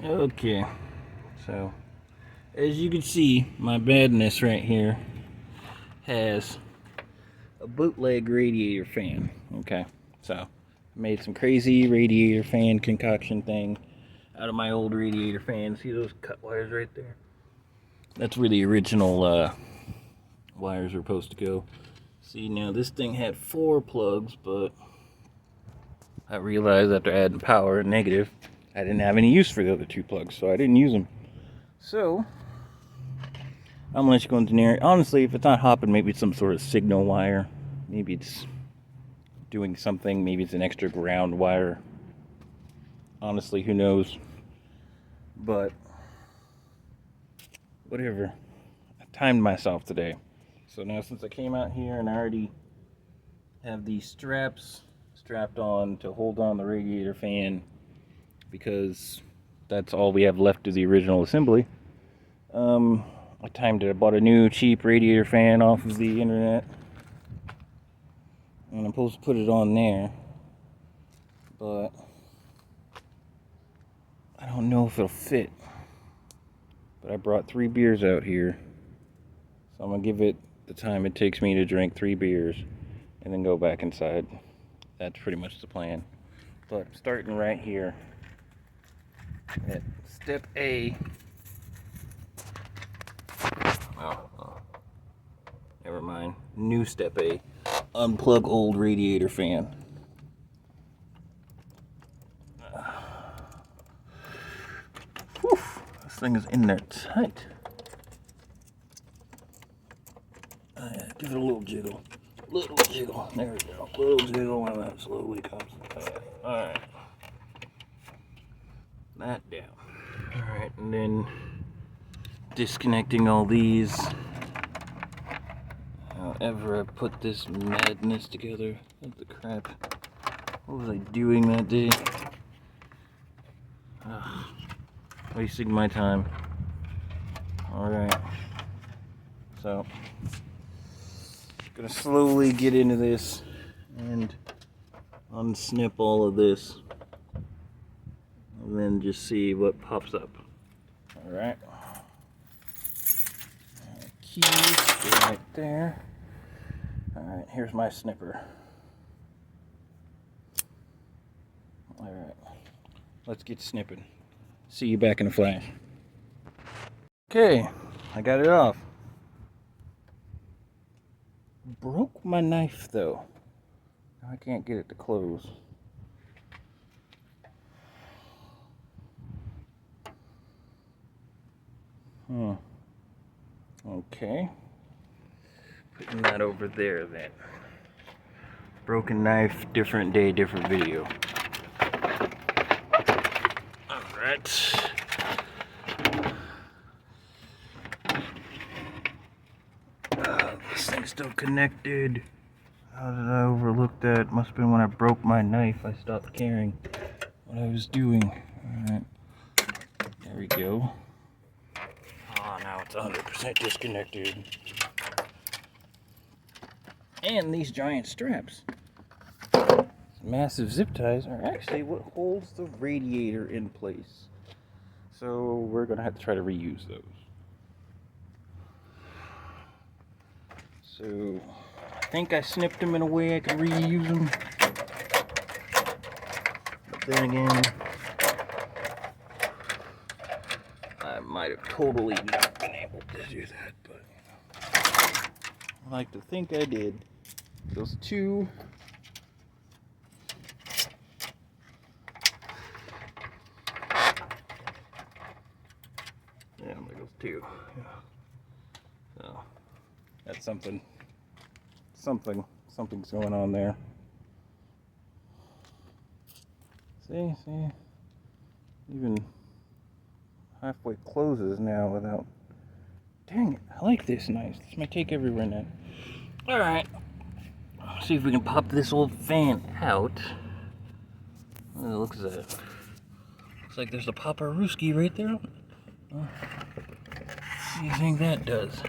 Okay, so as you can see, my badness right here has a bootleg radiator fan. Okay, so I made some crazy radiator fan concoction thing out of my old radiator fan. See those cut wires right there? That's where the original wires are supposed to go. See, now this thing had 4 plugs, but I realized after adding power and negative, I didn't have any use for the other 2 plugs, so I didn't use them. So I'm gonna let you go engineer it. Honestly, if it's not hopping, maybe it's some sort of signal wire. Maybe it's doing something. Maybe it's an extra ground wire. Honestly, who knows? But whatever. I timed myself today. So now since I came out here and I already have these straps strapped on to hold on the radiator fan, because that's all we have left of the original assembly. I timed it. I bought a new cheap radiator fan off of the internet, and I'm supposed to put it on there, but I don't know if it'll fit. But I brought 3 beers out here, so I'm gonna give it the time it takes me to drink 3 beers and then go back inside. That's pretty much the plan. But starting right here at step A. Oh, never mind. New step A. Unplug old radiator fan. Whew, this thing is in there tight. Give it a little jiggle. Little jiggle. There we go. Little jiggle, and that slowly comes. Alright. That down. Alright, and then disconnecting all these. However I put this madness together. What the crap? What was I doing that day? Wasting my time. Alright. So, gonna slowly get into this and unsnip all of this. And then just see what pops up. Alright. Keys right there. Alright, here's my snipper. Alright, let's get snipping. See you back in a flash. Okay, I got it off. Broke my knife though. I can't get it to close. Okay. Putting that over there then. Broken knife, different day, different video. Alright. This thing's still connected. How did I overlook that? Must have been when I broke my knife. I stopped caring what I was doing. Alright. There we go. Oh, now it's 100% disconnected. And these giant straps, massive zip ties, are actually what holds the radiator in place. So we're gonna have to try to reuse those. So I think I snipped them in a way I could reuse them. But then again, I might have totally not been able to do that, but I like to think I did. Those 2. Yeah, there goes 2. Yeah. So that's something's going on there. See, even halfway closes now without. Dang it! I like this knife. This might take everywhere now. All right. See if we can pop this old fan out. Oh, look at that. Looks like there's a Papa-Rooski right there. What do you think that does?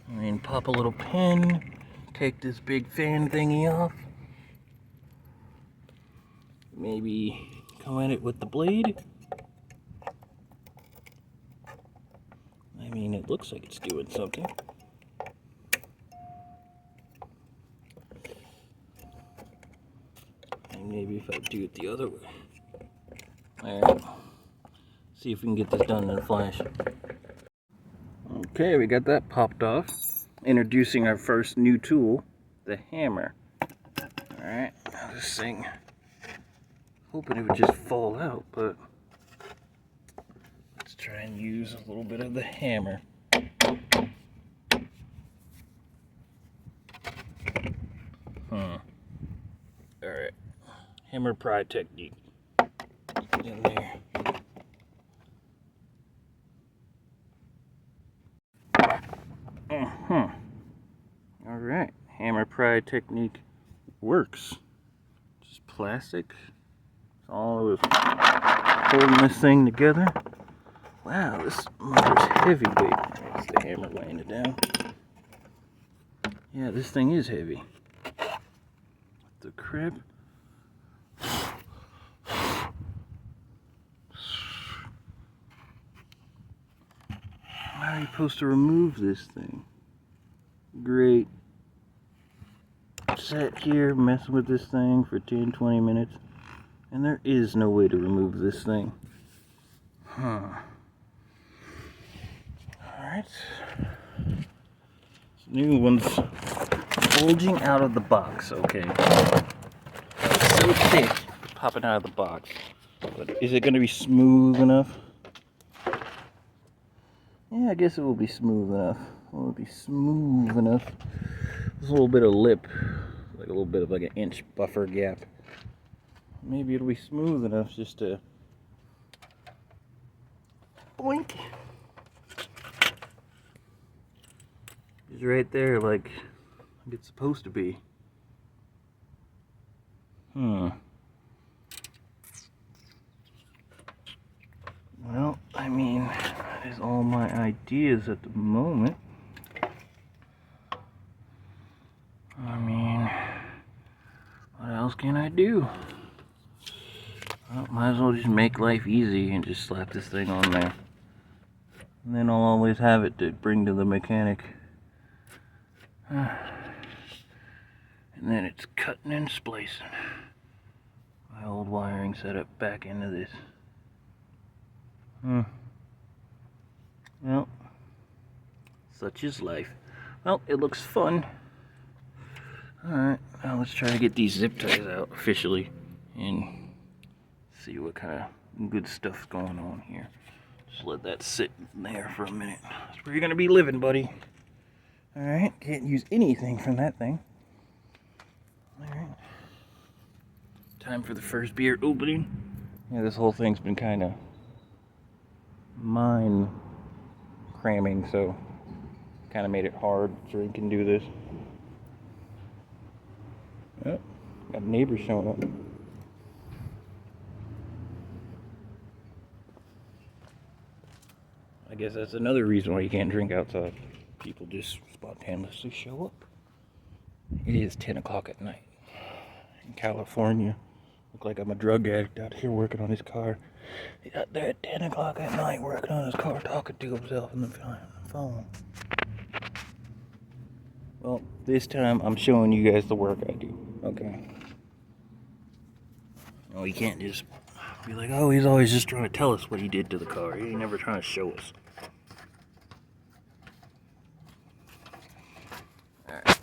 I mean, pop a little pin, take this big fan thingy off. Maybe come at it with the blade. I mean, it looks like it's doing something. And maybe if I do it the other way. Alright. See if we can get this done in a flash. Okay, we got that popped off. Introducing our first new tool, the hammer. Alright, now this thing, hoping it would just fall out, but let's try and use a little bit of the hammer. Alright, hammer pry technique. Get in there. Alright, hammer pry technique works. Just plastic. It's all of holding this thing together. Wow, this motor's heavyweight. There's the hammer laying it down. Yeah, this thing is heavy. The crap. How are you supposed to remove this thing? Great. Sat here messing with this thing for 10-20 minutes, and there is no way to remove this thing. Alright. This new one's bulging out of the box, okay. It's so thick, popping out of the box. But is it going to be smooth enough? Yeah, I guess it will be smooth enough. Will it be smooth enough? There's a little bit of lip, like a little bit of like an inch buffer gap. Maybe it'll be smooth enough just to boink. It's right there like it's supposed to be. Well, I mean, that is all my ideas at the moment. I mean, what else can I do? Well, might as well just make life easy and just slap this thing on there. And then I'll always have it to bring to the mechanic. And then it's cutting and splicing my old wiring setup back into this. Well, such is life. Well, it looks fun. Alright, now let's try to get these zip ties out officially and see what kind of good stuff's going on here. Just let that sit there for a minute. That's where you're gonna be living, buddy. Alright, can't use anything from that thing. Alright. Time for the first beer opening. Yeah, this whole thing's been kind of mind cramming, so kind of made it hard so we can do this. Yep, got neighbors showing up. I guess that's another reason why you can't drink outside. People just spontaneously show up. It is 10 o'clock at night in California. Look like I'm a drug addict out here working on his car. He's out there at 10 o'clock at night working on his car, talking to himself on the phone. Well, this time I'm showing you guys the work I do, okay? Oh, you can't just be like, oh, he's always just trying to tell us what he did to the car. He ain't never trying to show us. Alright,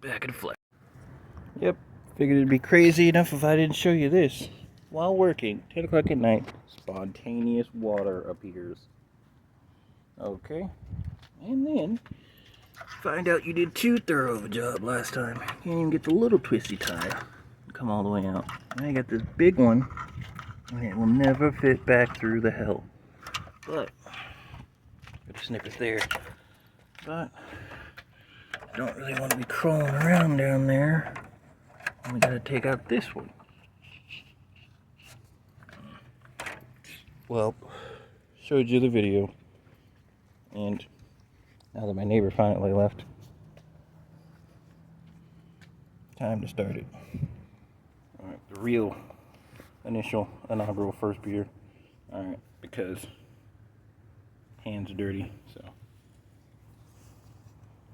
back in the flesh. Yep, figured it'd be crazy enough if I didn't show you this. While working, 10 o'clock at night, spontaneous water appears. Okay, and then find out you did too thorough of a job last time. Can't even get the little twisty tie come all the way out. Now you got this big one, and it will never fit back through the hell. But got a snippet there. But I don't really want to be crawling around down there. We gotta take out this one. Well, showed you the video, and now that my neighbor finally left, time to start it. Alright, the real inaugural first beer. Alright, because hands are dirty, so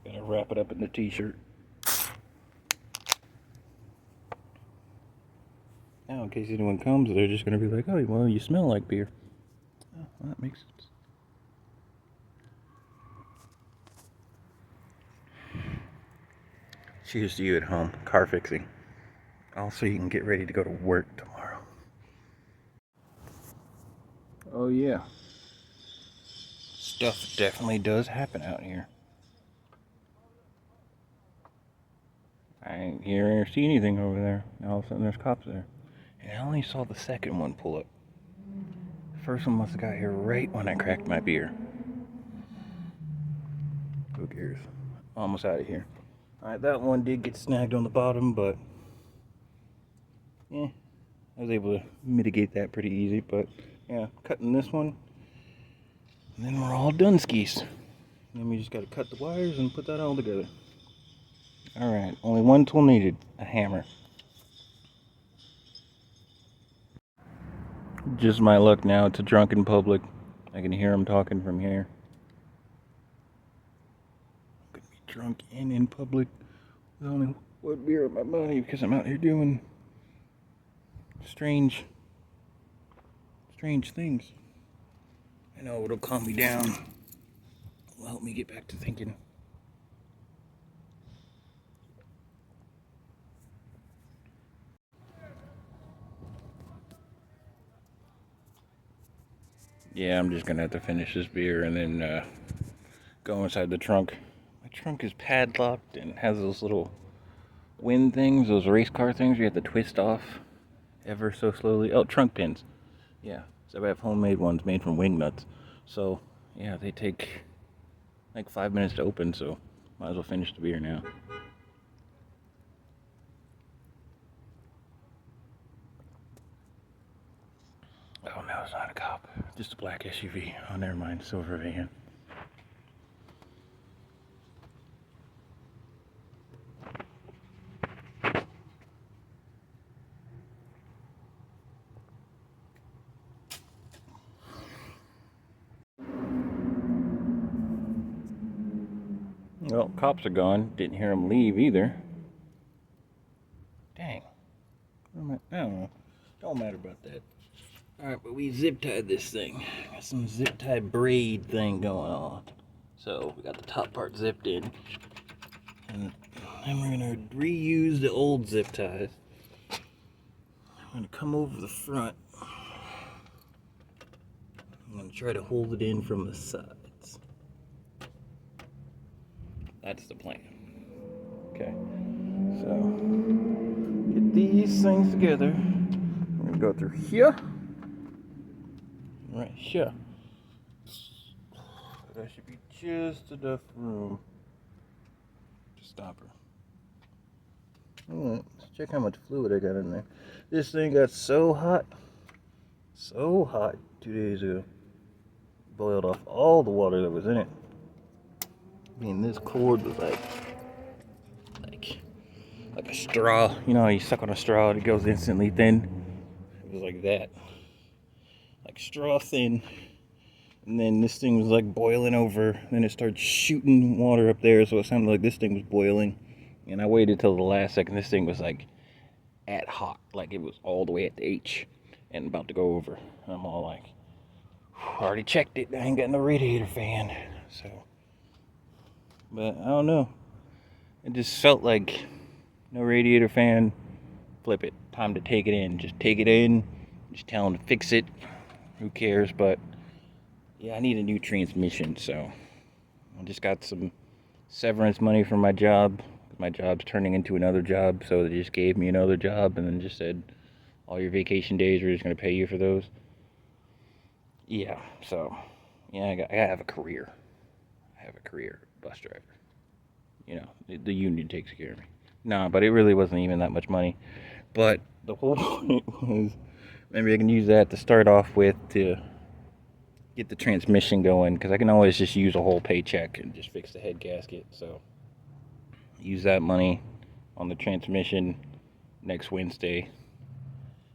gotta wrap it up in the t-shirt. Now, in case anyone comes, they're just gonna be like, oh, well, you smell like beer. Oh, well, that makes sense. Cheers to you at home, car fixing. Also, you can get ready to go to work tomorrow. Oh yeah. Stuff definitely does happen out here. I ain't hear or see anything over there. All of a sudden there's cops there. And I only saw the second one pull up. The first one must have got here right when I cracked my beer. Who cares? Almost out of here. Alright, that one did get snagged on the bottom, but yeah, I was able to mitigate that pretty easy. But yeah, cutting this one, and then we're all done skis. Then we just gotta cut the wires and put that all together. Alright, only one tool needed, a hammer. Just my luck now, it's a drunken public. I can hear them talking from here. I'm gonna be drunk and in public with only one beer in my body because I'm out here doing strange things. I know it'll calm me down. It'll help me get back to thinking. Yeah, I'm just gonna have to finish this beer and then go inside the trunk. My trunk is padlocked and has those little wind things, those race car things you have to twist off ever so slowly. Oh, trunk pins. Yeah, so I have homemade ones made from wing nuts. So, yeah, they take like 5 minutes to open, so might as well finish the beer now. Oh, no, it's not a cop. Just a black SUV. Oh, never mind. Silver van. Well, cops are gone. Didn't hear them leave either. Dang. I don't know. Don't matter about that. Alright, but we zip tied this thing. Got some zip tie braid thing going on. So we got the top part zipped in. And then we're gonna reuse the old zip ties. I'm gonna come over the front. I'm gonna try to hold it in from the sides. That's the plan. Okay. So get these things together. I'm gonna go through here. Right here. That should be just enough room to stop her. Alright, let's check how much fluid I got in there. This thing got so hot 2 days ago. Boiled off all the water that was in it. I mean, this cord was like a straw. You know how you suck on a straw and it goes instantly thin? It was like that. Like straw thin. And then this thing was like boiling over. Then it started shooting water up there, so it sounded like this thing was boiling. And I waited till the last second. This thing was like at hot, like it was all the way at the H and about to go over. I'm all like, already checked it. I ain't got no radiator fan. So, but I don't know. It just felt like no radiator fan. Flip it. Time to take it in. Just take it in. Just tell them to fix it. Who cares? But yeah, I need a new transmission, so I just got some severance money from my job. My job's turning into another job, so they just gave me another job and then just said, all your vacation days, we're just going to pay you for those. Yeah, so, yeah, I have a career. I have a career, bus driver. You know, the union takes care of me. No, but it really wasn't even that much money. But the whole point was, maybe I can use that to start off with to get the transmission going, because I can always just use a whole paycheck and just fix the head gasket. So use that money on the transmission next Wednesday,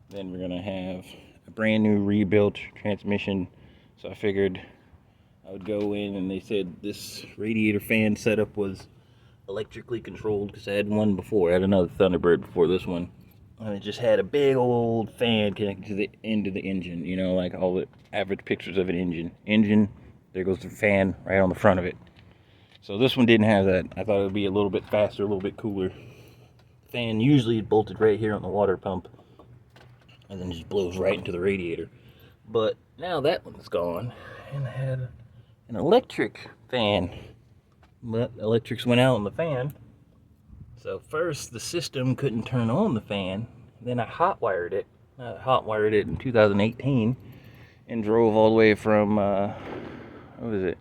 Then we're gonna have a brand new rebuilt transmission. So I figured I would go in, and they said this radiator fan setup was electrically controlled because I had one before. I had another Thunderbird before this one. And it just had a big old fan connected to the end of the engine, you know, like all the average pictures of an engine. There goes the fan right on the front of it. So this one didn't have that. I thought it would be a little bit faster, a little bit cooler. Fan usually bolted right here on the water pump and then just blows right into the radiator. But now that one's gone, and I had an electric fan. But electrics went out on the fan. So first the system couldn't turn on the fan. Then I hotwired it. I hotwired it in 2018 and drove all the way from, what was it?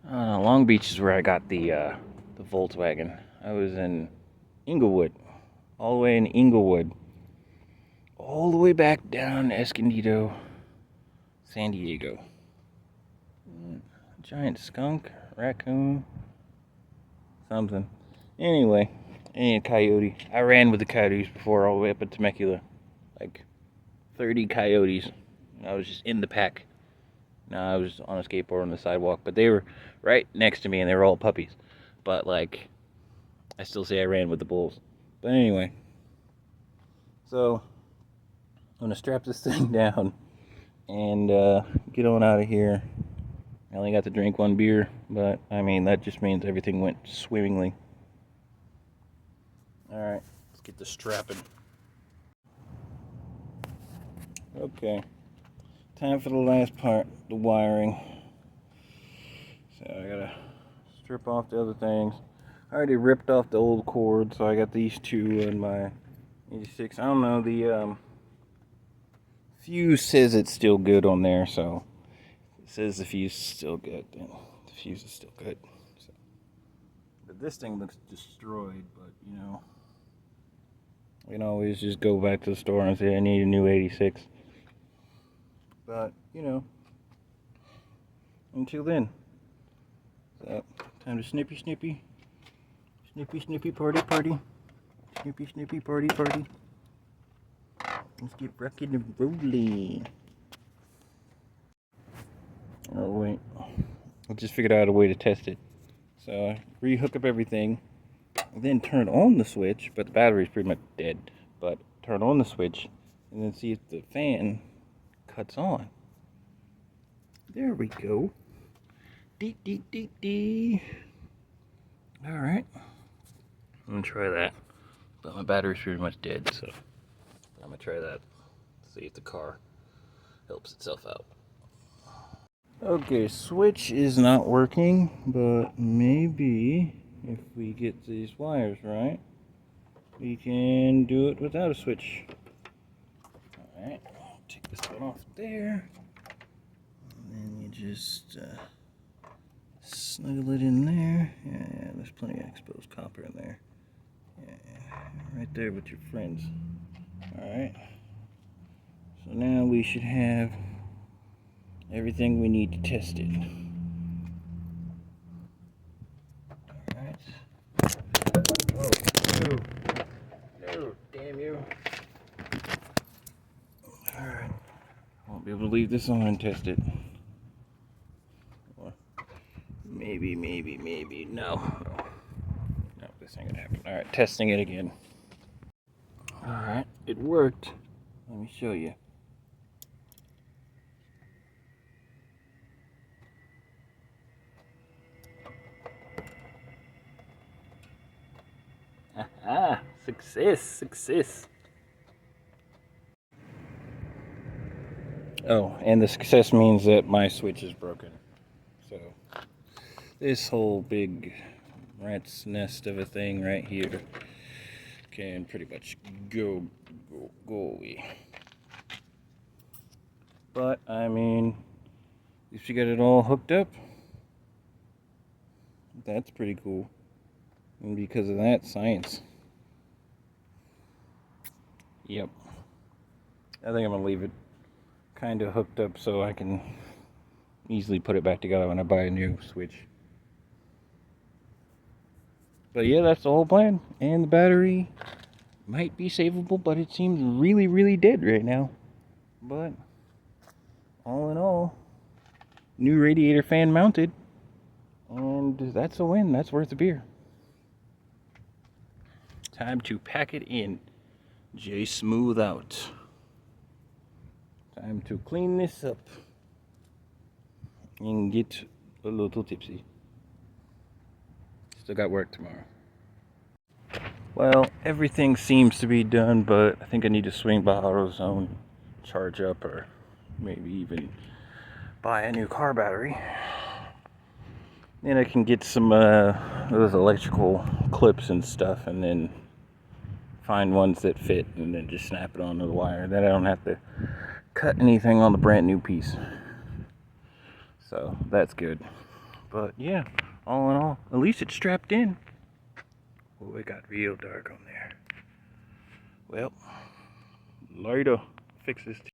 Long Beach is where I got the Volkswagen. I was in Inglewood. All the way in Inglewood. All the way back down to Escondido, San Diego. Giant skunk, raccoon, something. Anyway, and a coyote. I ran with the coyotes before all the way up in Temecula. Like 30 coyotes. I was just in the pack. No, I was on a skateboard on the sidewalk, but they were right next to me and they were all puppies. But like, I still say I ran with the bulls. But anyway, so I'm gonna strap this thing down and get on out of here. I only got to drink one beer, but I mean, that just means everything went swimmingly. Alright, let's get the strapping. Okay, time for the last part, the wiring. So I gotta strip off the other things. I already ripped off the old cord, so I got these two in my 86. I don't know, the fuse says it's still good on there, so it says the fuse is still good, then the fuse is still good. So, but this thing looks destroyed, but you know, we can always just go back to the store and say I need a new 86. But, you know, until then. So, time to snippy, snippy. Snippy, snippy, party, party. Snippy, snippy, party, party. Let's get rocking and rolling. Oh, wait. I just figured out a way to test it. So, I re-hook up everything. Then turn on the switch, but the battery's pretty much dead. But turn on the switch, and then see if the fan cuts on. There we go. Dee dee dee dee. Alright. I'm gonna try that. But my battery's pretty much dead, so I'm gonna try that. See if the car helps itself out. Okay, switch is not working, but maybe if we get these wires right, we can do it without a switch. Alright, take this one off there. And then you just snuggle it in there. Yeah, there's plenty of exposed copper in there. Yeah, right there with your friends. Alright. So now we should have everything we need to test it. Alright. Oh, no, damn you. Alright. Won't be able to leave this on and test it. Or maybe, no. No, this ain't gonna happen. Alright, testing it again. Alright, it worked. Let me show you. Ah, success. Oh, and the success means that my switch is broken. So, this whole big rat's nest of a thing right here can pretty much go away. But, I mean, if you got it all hooked up, that's pretty cool. And because of that, science. Yep. I think I'm going to leave it kind of hooked up so I can easily put it back together when I buy a new switch. But yeah, that's the whole plan. And the battery might be savable, but it seems really, really dead right now. But all in all, new radiator fan mounted, and that's a win. That's worth a beer. Time to pack it in. J smooth out. Time to clean this up and get a little tipsy. Still got work tomorrow. Well, everything seems to be done, but I think I need to swing by AutoZone, charge up, or maybe even buy a new car battery. Then I can get some those electrical clips and stuff, and then find ones that fit, and then just snap it onto the wire. Then I don't have to cut anything on the brand new piece. So that's good. But yeah, all in all, at least it's strapped in. Oh, it got real dark on there. Well, later. Fix this.